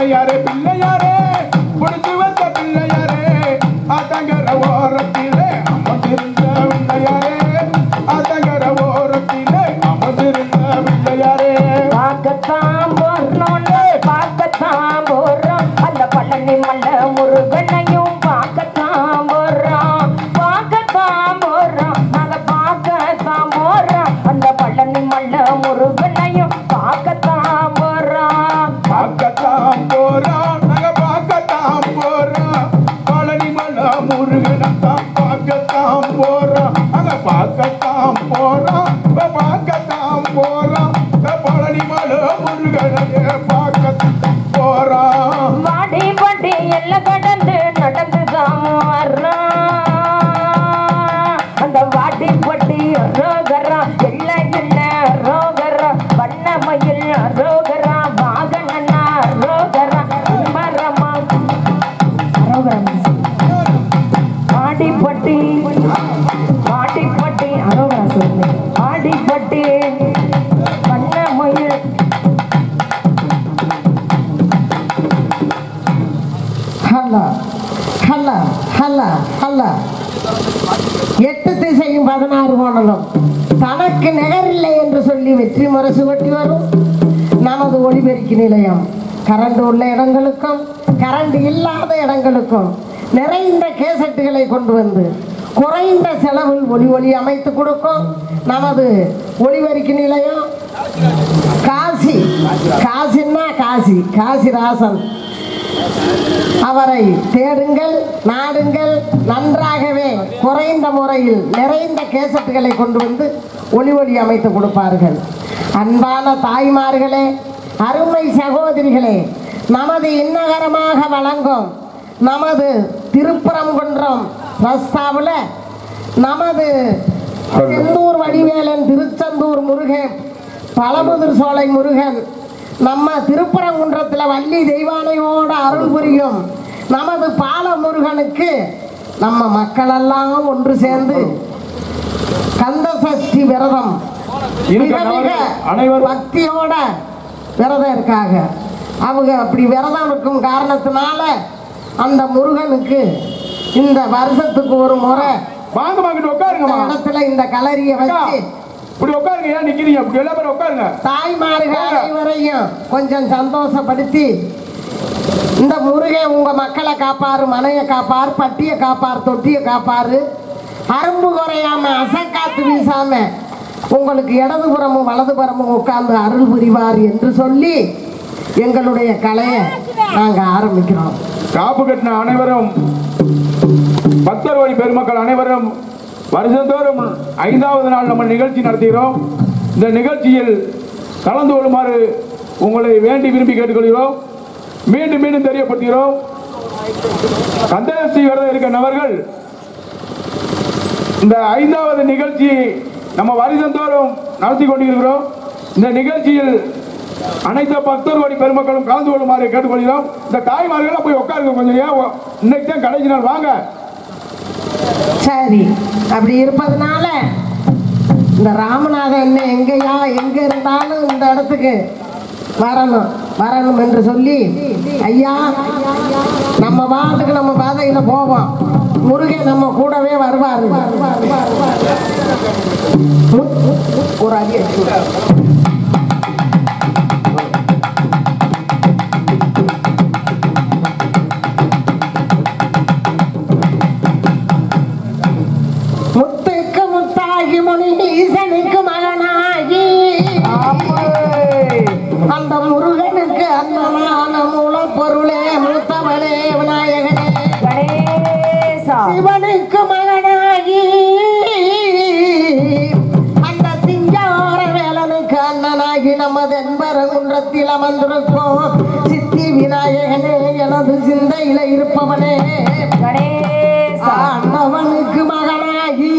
பிள்ளையாரே பிள்ளையாரே புடிச்சு வச்ச பிள்ளையாரே பார்க்கத்தான் போறான் பார்க்கத்தான் போறான் பழனி மலை முருகனையே பார்க்கத்தான் போறான் வாடி பாட்டி எல்லாம் கடந்து நடந்துதான் அந்த வாடி பட்டி ரோகரா எல்ல இல்ல ரோகரா வண்ணமயில் ரோகரா வாகனனா ரோகரா மரமா ரோகரா ஆடிப்பட்டி அரோகரா சொல்லு ஆடிப்பட்டி வண்ணமயில் ஹலா ஹலா ஹலா ஹலா 8 திசையும் 16 கோணலும் தனக்கு நிகரில்லை என்று சொல்லி வெற்றி முரசு கொட்டி வரும் நமது ஒளிபெருக்கி நிலையம். கரண்ட் உள்ள இடங்களுக்கும் கரண்ட் இல்லாத இடங்களுக்கும் நிறைந்த கேசட்டுகளை கொண்டு வந்து குறைந்த செலவில் ஒளி அமைத்து கொடுக்கும் நமது ஒளிபெருக்கி நிலையம். காசின்னா காசிராசன் அவரை தேடுங்கள், நாடுங்கள். நன்றாகவே குறைந்த முறையில் நிறைந்த கேசட்டுகளை கொண்டு வந்து ஒளி அமைத்து கொடுப்பார்கள். அன்பான தாய்மார்களே, அருமை சகோதரிகளே, நமது இன்னகரமாக வழங்கும் நமது திருப்பரங்குன்றம் ரஸ்தாவில் நமது செந்தூர் வடிவேலன், திருச்செந்தூர் முருகன், பழமுதிர் சோலை முருகன், நம்ம திருப்பரங்குன்றத்தில் வள்ளி தெய்வானையோட அருள் புரியும் நமது பால முருகனுக்கு நம்ம மக்களெல்லாம் ஒன்று சேர்ந்து கந்த சஷ்டி விரதம் பக்தியோட விரதம் இருக்காங்க. அவங்க அப்படி விரதம் இருக்கும் காரணத்தினால அந்த முருகனுக்கு இந்த வருஷத்துக்கு ஒரு முறை இடத்துல இந்த கலரிய வச்சு தாய்மார்கள் அனைவரையும் கொஞ்சம் சந்தோஷப்படுத்தி இந்த முருகன் உங்க மக்களை காப்பாரு, மனையை காப்பாரு, பட்டியை காப்பாரு, தொட்டியை காப்பாரு, அரும்பு குறையாம அசக்காத்து வீசாம உங்களுக்கு இடதுபுறமும் வலதுபுறமும் உட்கார்ந்து அருள் புரிவார் என்று சொல்லி எங்களுடைய கலையை நாங்க ஆரம்பிக்கிறோம். காப்பு கட்டின அனைவரும் பக்தர் வழி பெருமக்கள் அனைவரும் வருஷந்தோறும் 5வது நாள் நம்ம நிகழ்ச்சி நடத்துகிறோம். இந்த நிகழ்ச்சியில் கலந்து கொள்ளுமாறு உங்களை வேண்டி விரும்பி கேட்டுக்கொள்கிறோம். மீண்டும் மீண்டும் தெரியப்படுத்துகிறோம். கந்தசஷ்டி விரதம் இருக்க நபர்கள் இந்த 5வது நிகழ்ச்சி நம்ம வருஷந்தோறும் நடத்தி கொண்டிருக்கிறோம். இந்த நிகழ்ச்சியில் அனைத்து பக்தர் வழி பெருமக்களும் கலந்து கொள்ளுமாறு கேட்டுக்கொள்கிறோம். இந்த தாய்மார்கள் போய் உட்காருங்க கொஞ்சம். இன்னைக்கு தான் கடைசி நாள், வாங்க. சரி, அப்படி இருப்பதனால இந்த ராமநாதன் எங்க இருந்தாலும் இந்த இடத்துக்கு வரணும் என்று சொல்லி ஐயா நம்ம பாட்டுக்கு நம்ம பாதையில போவோம். முருகன் நம்ம கூடவே வருவாரு. ஒரு அடி முத்துக்கு முத்தாகி முனி ஈசனுக்கு மகனாகி அந்த முருகனுக்கு அன்னமான மூல பொருளே மூத்தவளே விநாயகனே சிவனுக்கு மகனாகி அந்த சிங்கார வேலனுக்கு அண்ணனாகி நமது என்பரங்குன்றத்தில் அமர்ந்திருக்கும் சித்தி விநாயகனே எனது சிந்தையில இருப்பவனே அண்ணவனுக்கு மகனாகி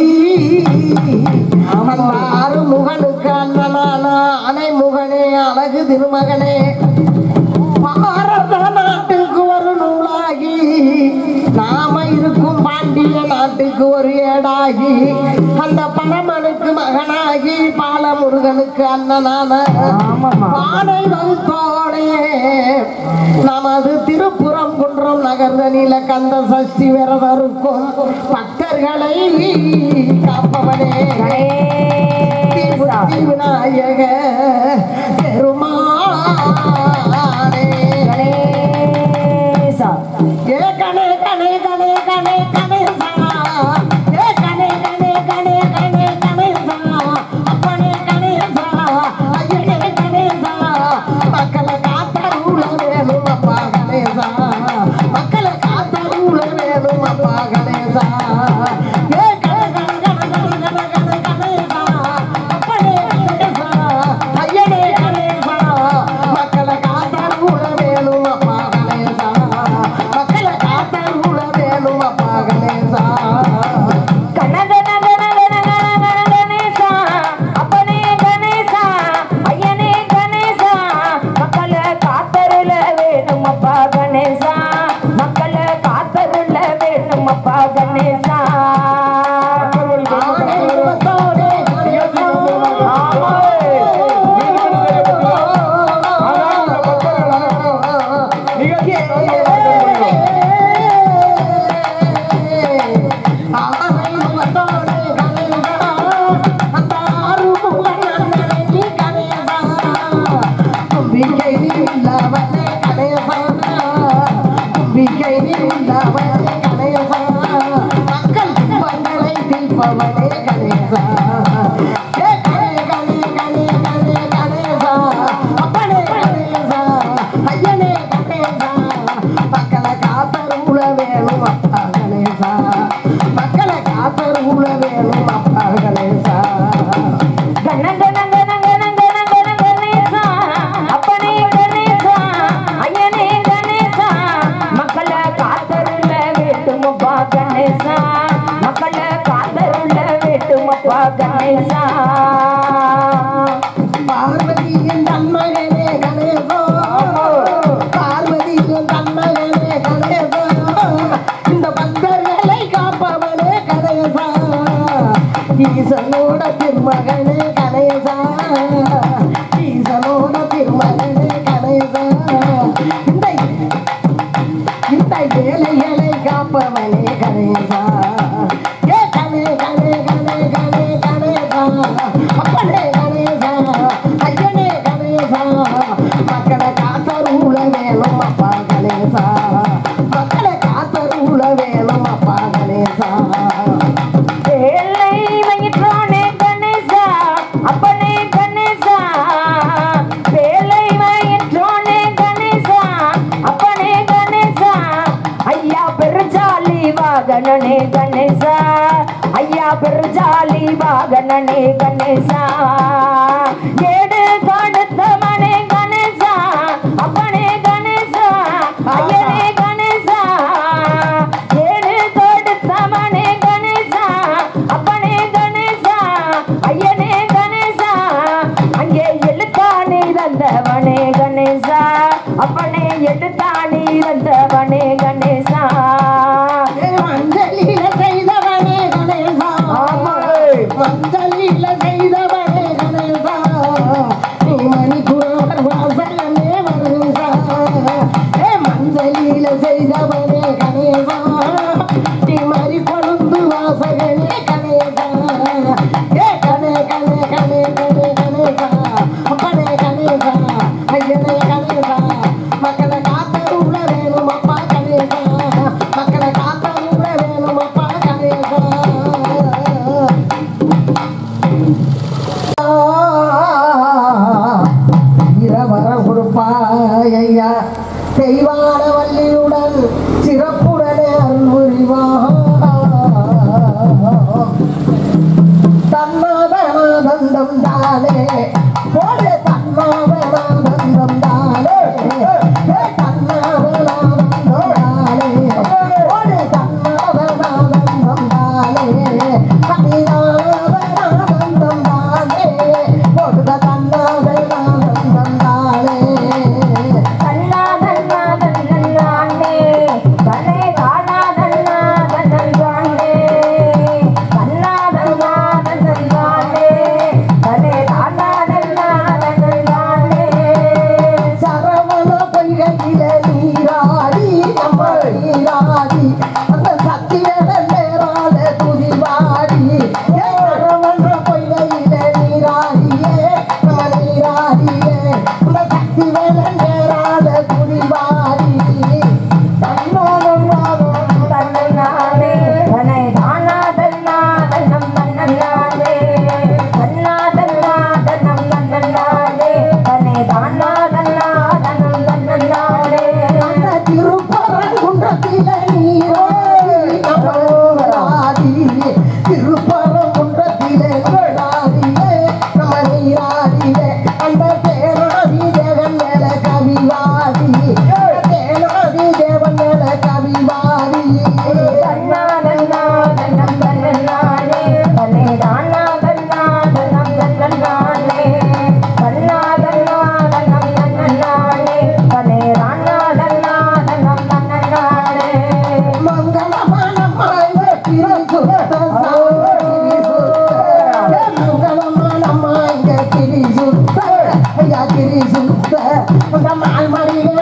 ஆறுமுகனுக்கு அண்ணனான அணைமுகனே அழகு திருமகனே பாரத நாட்டுக்கு ஒரு நூலாகி நாம இருக்கும் பாண்டிய நாட்டுக்கு ஒரு ஏடாகி அந்த பரமனுக்கு மகனாகி பாலமுருகனுக்கு அண்ணனான பானை வகுத்தோடே நமது திருப்புறங்குன்றம் நகர்தனில கந்த சஷ்டி விரதம் இருக்கும் பக்தர்களை காப்பவனே விநாயக பெருமானே ஏ கணே கணே கணே கணே கணேசா ஏ கணே கணே கணே கணே கணேசா அப்பனே கணேசா ஐயனே கணேசா மக்களை காத்தருள வேணும் அப்பா கணேசா மக்களை காத்தருள வேணும் அப்பா கணேசா ஏ கண கண கண கண கண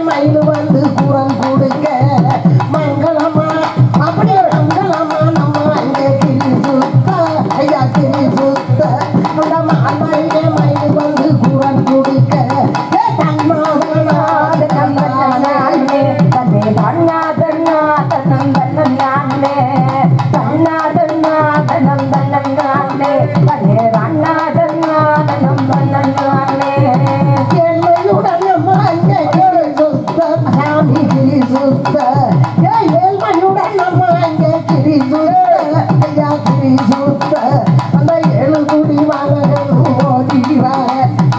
மயில் வந்து குரல் கொடுக்க ஏழ்மையுடன் நம்ம அங்கே கிரி சுத்த ஐயா கிரி சுத்த அந்த 7 குடி வாகனம் ஓடி வர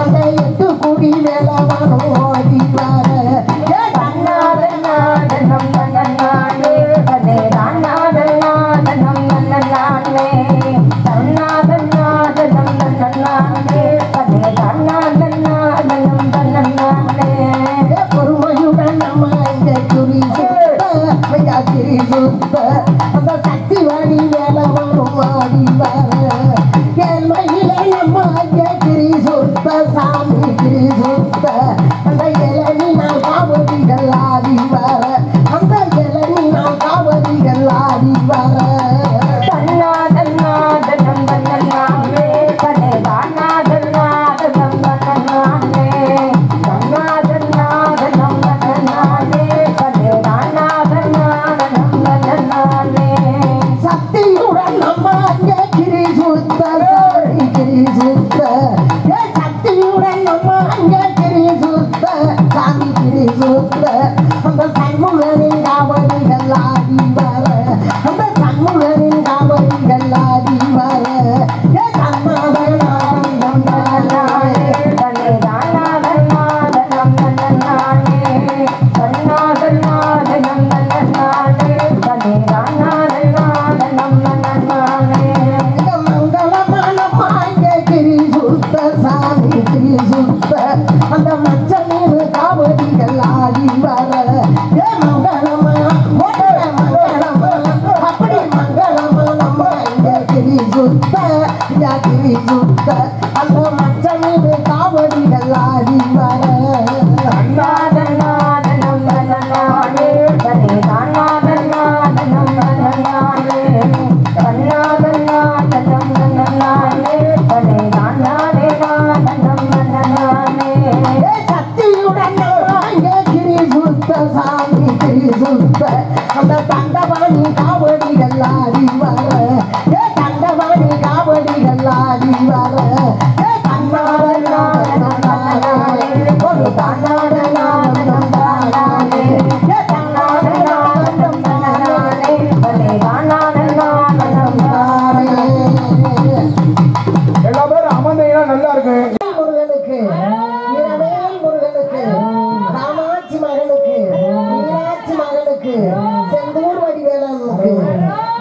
அந்த 8 குடி வேலவனும் ஓடி வர பொறுமையுடன் நம்ம அங்கே கிரி சுத்த ஐயா கிரி சுத்த அந்த சக்தி வாடி வேலவனும் ஓடி வர ஏழ்மையிலே நம்ம அங்கே கிரி சுத்த சாமி கிரி சுத்த அந்த இளநி நான் காவடிகள் ஆடி வர அந்த இளநி நான் காவடிகள் ஆடி வர சக்தியுடன் நம்ம அங்கே கிரி சுத்த சாமி கிரி சுத்த சக்தியுடன் நம்ம அங்கே கிரி சுத்த சாமி கிரி சுத்த அந்த சண்முகனின் காவடிகள் ஆடி வர அந்த சண்முகனின் காவடிகள் ஆடி வர சாமி கிரி சுத்த அந்த மச்ச மீன் காவடிகள் ஆடி வர மங்களமா மங்களமா அப்படி மங்களமா நம்ம இங்க கிரி சுத்த கிரி சுத்த அந்த மச்ச மீன் காவடிகள் ஆடி வர சக்தியுடன் கிரி சுத்த சாமி கிரி சுத்த அந்த தண்டவாணி காவடிகள் ஆடி வர தண்டவாணி காவடிகள் ஆடி வர ஒரு எல்லா பேரும் அமர்ந்தீங்கன்னா நல்லா இருக்கு. முருகனுக்கு இரவேல் முருகனுக்கு காமாட்சி மகனுக்கு மீனாட்சி மகனுக்கு செந்தூர் வடிவேலனுக்கு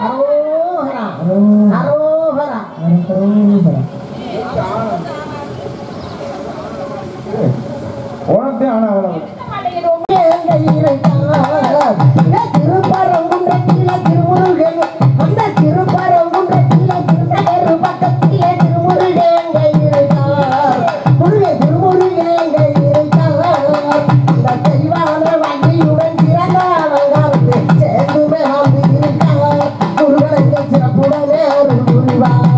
அரோகரா அரோகரா உனக்கு ஆனா திருப்பரங்குன்றத்தில திருமுருகன் அந்த திருப்பரங்குன்றத்தில திருநகர் பக்கத்திலே திருமுருகன் இருக்கார் முருகன் திருமுருகன் இருக்கார் இந்த தெய்வான வண்டியுடன் சிறந்த அலங்காரத்தை சேர்ந்துமே இருக்கார் முருகனுக்கு சிறப்புடனே அருள் புரிவார்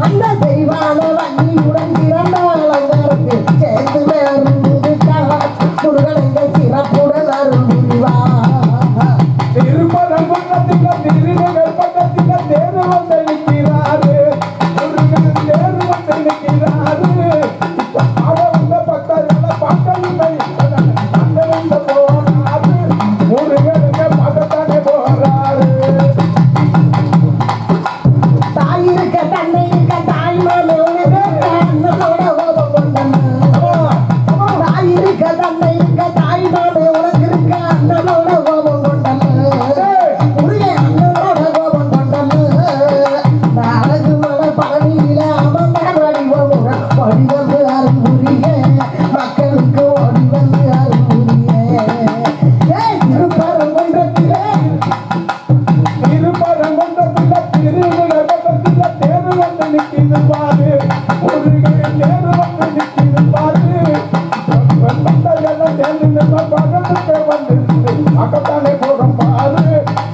அந்த தெய்வான வண்டியுடன் சிறந்த அலங்காரத்தில் சேர்ந்துமே அருள் இருக்கார் முருகனுக்கு சிறப்புடன் அருள் புரிவார் திருப்பரங்குன்றத்தில திருநகர் பக்கத்தில தேர் வந்து நிற்கிறாரு. முருகன் தேர் வந்து நிற்கிறாரு. அவங்க பக்கத்துல பக்கமில்லை அங்க போறாரு. முருகனுக்கு பக்கத்தானே போறாரு. தாய் இருக்க தன்னை இருக்க தாய்மானே உனக்கு அண்ணனோட கோபம் கொண்டன தாய் இருக்க தன்னை இருக்க தாய்மானே உனக்கு இருக்க அண்ணனோட கோபம் கொண்டன முருகன் அண்ணனோட கோபம் கொண்டன அழகு மலை பழனியில அமர்ந்த வடிவம் வந்து அருள் புரிய மக்களுக்கு ஓடி வந்து அருள் புரிய திருப்பரங்குன்றத்திலே திருப்பரங்குன்றத்தில திருநகர் பக்கத்தில தேர் வந்து நிற்கிறாரு. முருகன் தேர் வந்து நிற்கிறாரு. பக்தர்கள் சேர்ந்து நின்ற பக்கத்துக்கு வந்து பக்கத்தானே போடும் பாரு.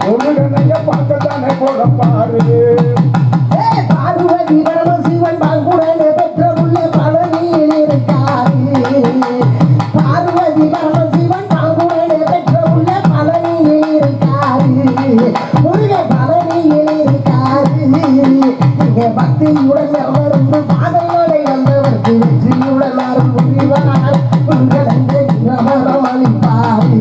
முருகனைய பக்கத்தானே போடும் பாரு. பார்வதி பரமசிவன் பங்குடனே பெற்ற உள்ள பழனியில் இருக்காரு பார்வதி பரமசிவன் பங்குடனே பெற்ற உள்ள பழனியில் இருக்காரு முருகன் பழனியில் இருக்காரு இங்கே பக்தியுடன் அமர்ந்து பாதையோடை வந்தவருக்கு வெற்றியுடன் அருள் புரிவார் முருகன் அளிப்பாரு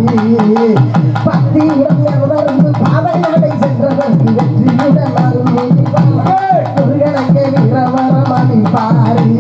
பக்தியுடன் விரதருந்து பாதை நடை சென்றவர்க்கு வெற்றியுடன் அருள் முடிவார் முருகனங்கே வீரவரமணி பாரி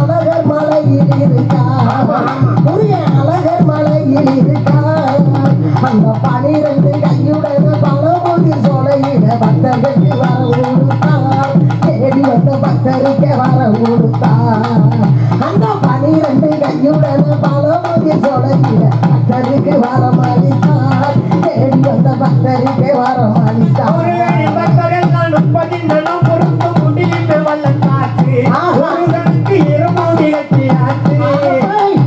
அழகர் மலையில் கொண்டு கையுடன் பலமுதி சொலையில பக்தருக்கு வரமளித்தார். தேடி வந்த பக்தருக்கு வரமளித்தார்.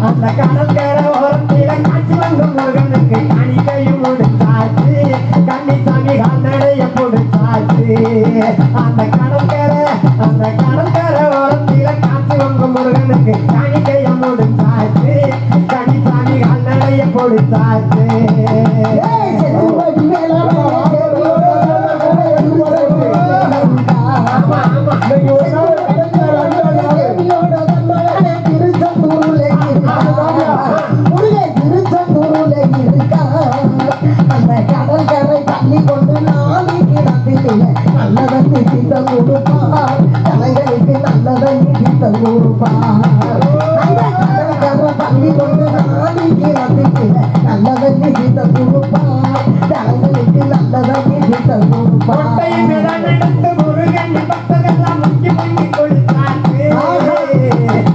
அந்த கடற்கரை ஓரத்தில காட்சி வந்த முருகனுக்கு கணிகையும் முடிச்சாச்சு. கன்னிசாமி கால்நடைய பிடிச்சாச்சு. அந்த கடற்கரை ஓரத்தில காட்சி வந்த முருகனுக்கு கணிகையும் முடிச்சாச்சு. கன்னிசாமி கால்நடைய பிடிச்சாச்சு. கொடுப்பார் தலைகளுக்கு நல்லதன் தீர்த்தம் கொடுப்பார். பள்ளி கொண்டு நாளைக்கு நல்லதன் தீர்த்தம் கொடுப்பார். தலைகளுக்கு நல்லதன் தீர்த்தம் கொடுப்பார். முருகன் பக்தர்கள்லாம் முக்கி முக்கி கொடுத்தாச்சு.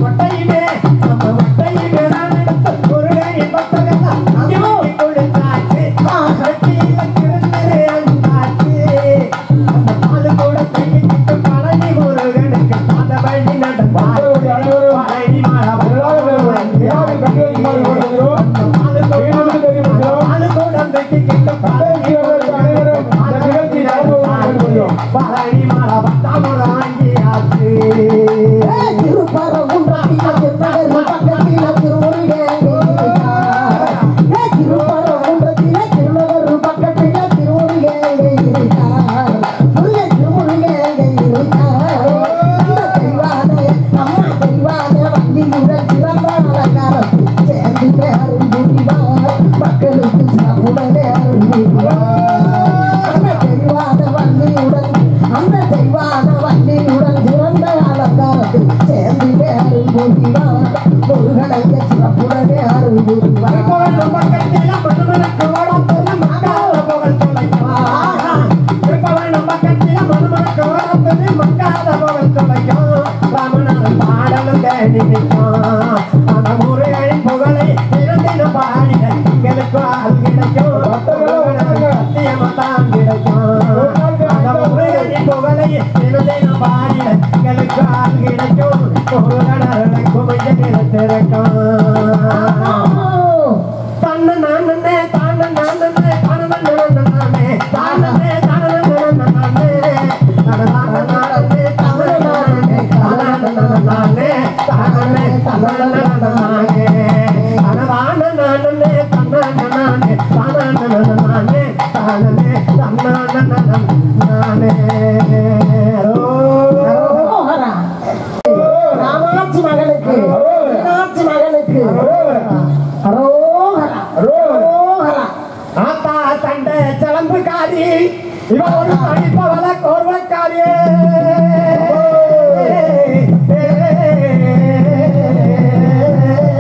முருகன் பக்தர்கள்லாம் முக்கி முக்கி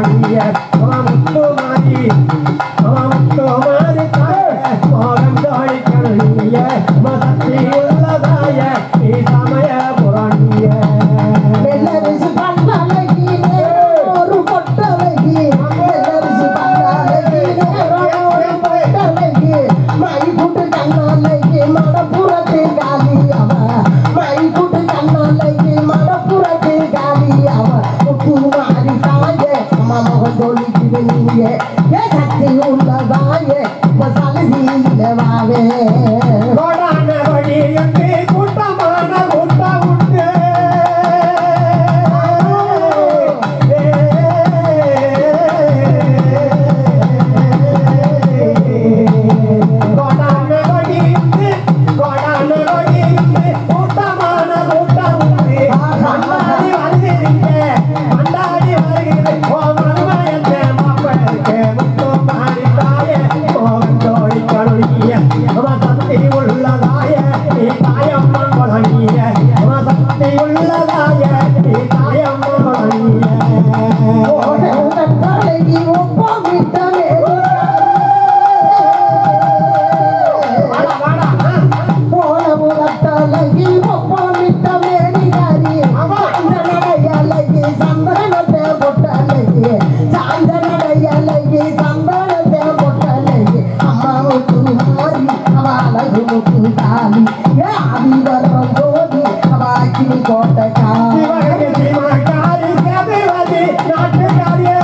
கொடுத்தாச்சு. அவாக்கினி கோட்டைக்காரி சிவகாரி சபைவாதி நாட்டுக்காரியே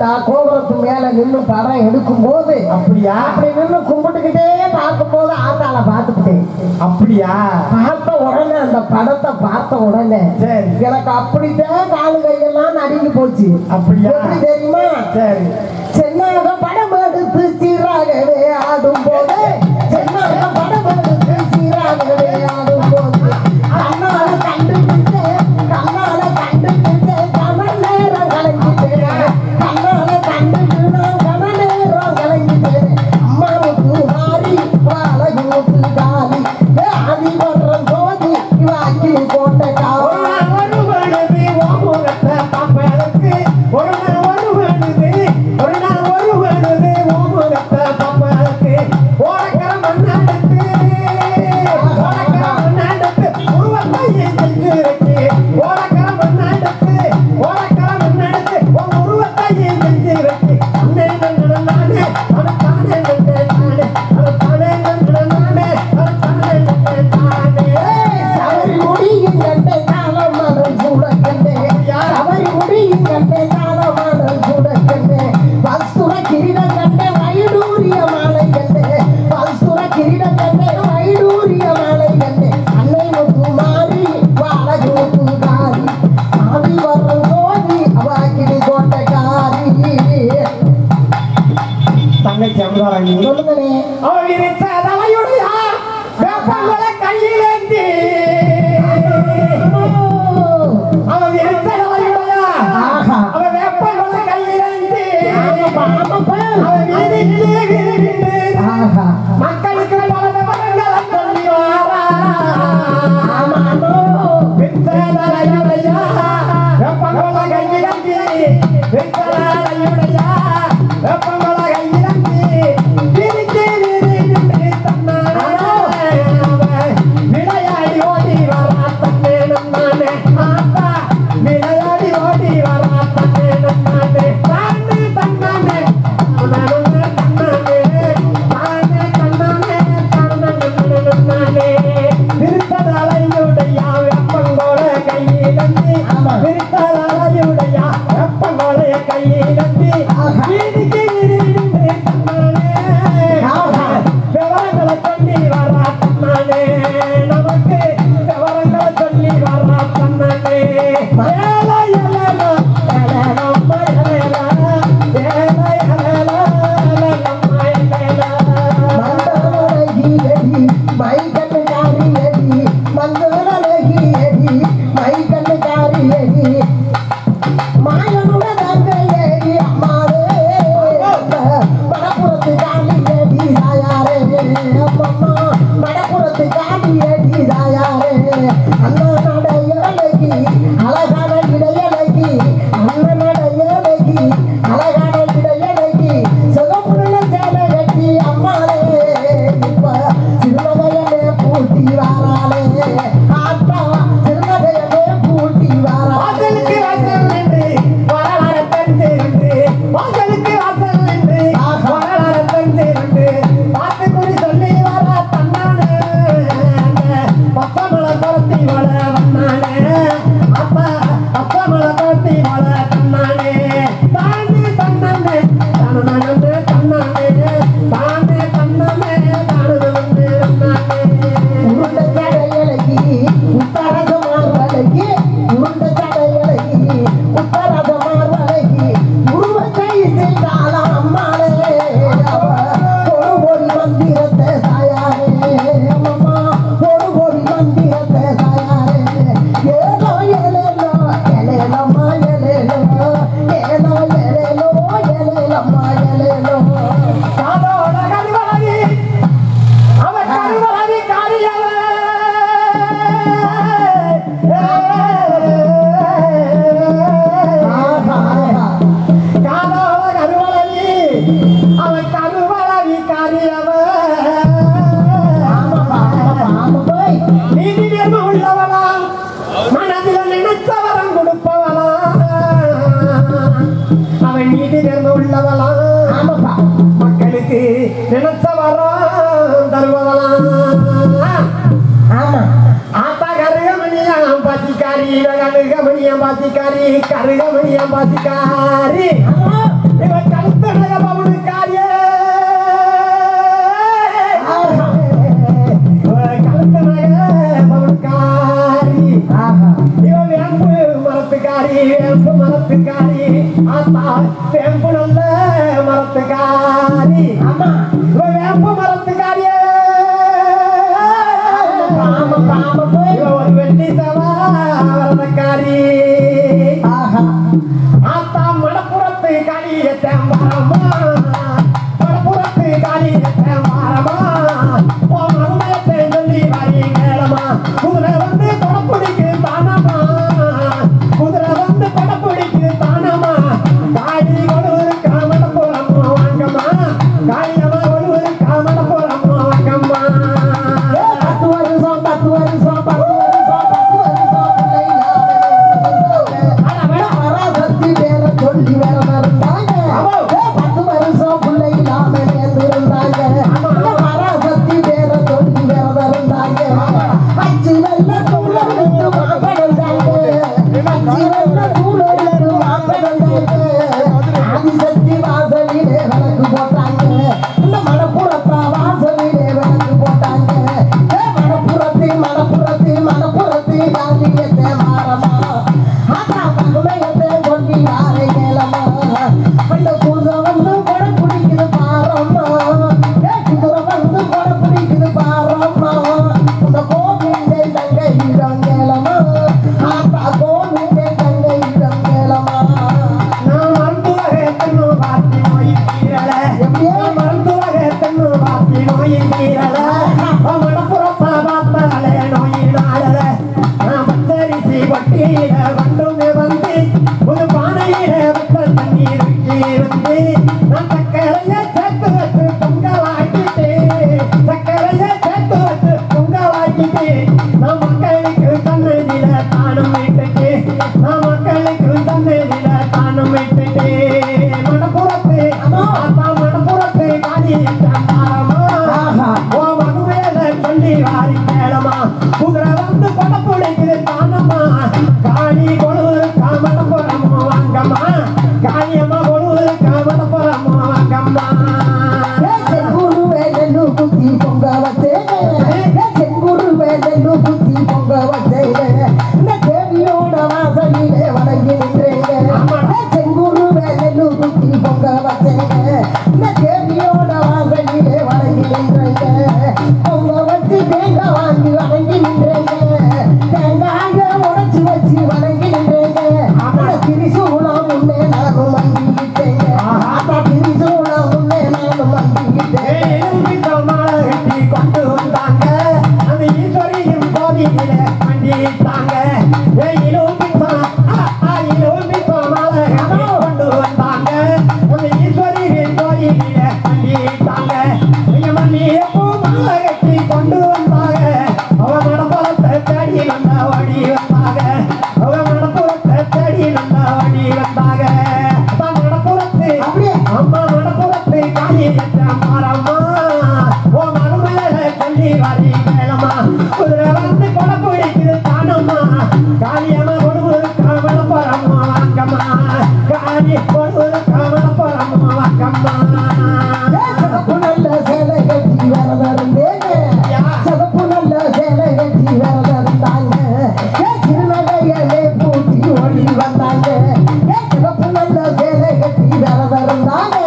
பார்த்தா கோபுரத்து மேல நின்று படம் எடுக்கும் போது அப்படியா? அப்படி நின்று கும்பிட்டுக்கிட்டே பார்க்கும் போது ஆத்தால பார்த்துக்கிட்டேன். அப்படியா? பார்த்த உடனே அந்த படத்தை பார்த்த உடனே சரி. எனக்கு அப்படித்தான் காலு கையெல்லாம் நடுங்கி போச்சு. அப்படியா? எப்படி தெரியுமா? சரி. சென்னாக படம் எடுத்து சீராகவே ஆடும் போது சென்னாக படம் எடுத்து சீராகவே ஆடும் போது கண்ணால கண்டுபிடித்து கமல் நேரம் கலங்கிட்டேன். கண்ணால கண்டுபிடினா கமல் நேரம் கலங்கிட்டேன். அம்மாவுக்கு மாறி வாழகுக்கு காலி ஆதி பண்றம் போது வாக்கி போட்ட காவல் மரத்துக்காரி ஆமா வேப்ப மரத்துக்காரியே ஒரு வெள்ளி சவாரக்காரி ஆத்தா மடப்புறத்து காளியத்தை மரமா மடப்புறத்து காளியத்தை மரமா மருமயத்தை சொல்லி வாரி கேளமா குதிரை வந்து கொடப்பிடிக்கு தானமா குதிரை வந்து கொடப்பிடிக்கு தானமா காளி கொழுவரு காமடப்புறமோ வாங்கம்மா காளியம்மா கொழுவரு காமடப்புறமோ வாங்கம்மா 10 வருஷம் 10 வருஷம் 10 வருஷம் சொல்லி வேற இருந்தாங்க 10 வருஷம் பிள்ளை இல்லாம இருந்தாங்க பராசக்தி வேற சொல்லி வேற இருந்தாங்க அச்சு வெள்ள தூள் எடுத்து மாப்பிடுந்தாங்க அச்சு வெள்ள தூள் எடுத்து மாப்பிடுந்தாங்க ஆதிசக்தி வாசலிலே விளக்கு போட்டாங்க இந்த மணப்புறத்தா வாசலிலே விளக்கு போட்டாங்க மணப்புறத்தி காந்தியத்தை மாறமா ஆத்தா மகுமையத்தை கொண்டி யாரை கேளமா அந்த குதிரை வந்து கொடை பிடிக்குது பாரம்மா குதிரை வந்து கொடை பிடிக்குது பாரம்மா இந்த கோவிந்தை தங்கை இடம் கேளமா ஆத்தா கோவிந்தை தங்கை இடம் கேளமா நான் மருத்துவகத்தன்னு வாத்தி நோய் தீரல எப்படியே மருத்துவகத்தன்னு வாத்தி நோய் தீரல மணப்புறத்தா பார்த்தாலே நோயினால நான் பச்சரிசி வட்டியில வந்துமே வந்து ஒரு பானையில வச்ச தண்ணீர் வந்து நான் சக்கரைய சேர்த்து வச்சு பொங்கலாக்கிட்டு சக்கரைய சேர்த்து வச்சு பொங்கலாக்கிட்டு நான் மக்களுக்கு தன்னதில தானும் விட்டுட்டு நான் மக்களுக்கு தன்னதில தானும் விட்டுட்டு மணப்புறத்து ஆத்தா மணப்புறத்து காளியம்மா ஓ மகுவேல சொல்லி வாரி கேளமா குதிரை வந்து கொடப்புடிக்குது தானம்மா காளி கொழுவரு காமடப்புறமோ வாங்கம்மா காளியம்மா கொழுவரு காமடப்புறமோ வாங்கம்மா செங்குரு வேலு குத்தி பொங்க வச்சேங்க செங்குரு வேலு குத்தி பொங்க வச்சேங்க இந்த தேவியோட வாசலிலே வணங்கி நின்றேங்க செங்குரு வேலு குத்தி பொங்க வச்சேங்க இந்த தேவியோட வாசலிலே வணங்கி நின்றேங்க பொங்க வச்சு தேங்காய் வாங்கி வணங்கி நின்றேங்க தேங்காய உடைச்சு வச்சு வணங்கி நின்றேங்க திரிசூலம் முன்னே நானும் வங்கிக்கிட்டேங்க திரிசூலம் முன்னே நானும் வங்கிக்கிட்டேன் கட்டி கொண்டு வந்தாங்க அந்த ஈஸ்வரியும் கோவிலில கண்டித்தாங்க கொண்டு வந்தாங்க அந்த ஈஸ்வரியின் கோவிலில கண்டித்தாங்க எப்போ மாலை கட்டி கொண்டு வந்தாங்க அவ மடப்புறத்தை தேடி வந்த வழி வந்தாங்க அவ மடப்புறத்தை தேடி வந்த வழி வந்தாங்க மடப்புறத்து அம்மா மடப்புறத்து காளியத்தை மாறம்மா ஓ மருமையில சொல்லி வாரி கேளமா குதிரை வந்து கொடப்பிடிக்குது தானம்மா காளியம்மா கொழுவரு காமடப்புறமோ வாங்கம்மா காளி கொழுவரு காமடப்புறமோ வாங்கம்மா சிவப்பு நல்ல சேலை கட்டி வரதருந்தேங்க சிவப்பு நல்ல சேலை கட்டி வரதருந்தாங்க சிறுநகையிலே பூட்டி ஓடி வந்தாங்க சிவப்பு நல்ல சேலை கட்டி வரதருந்தாங்க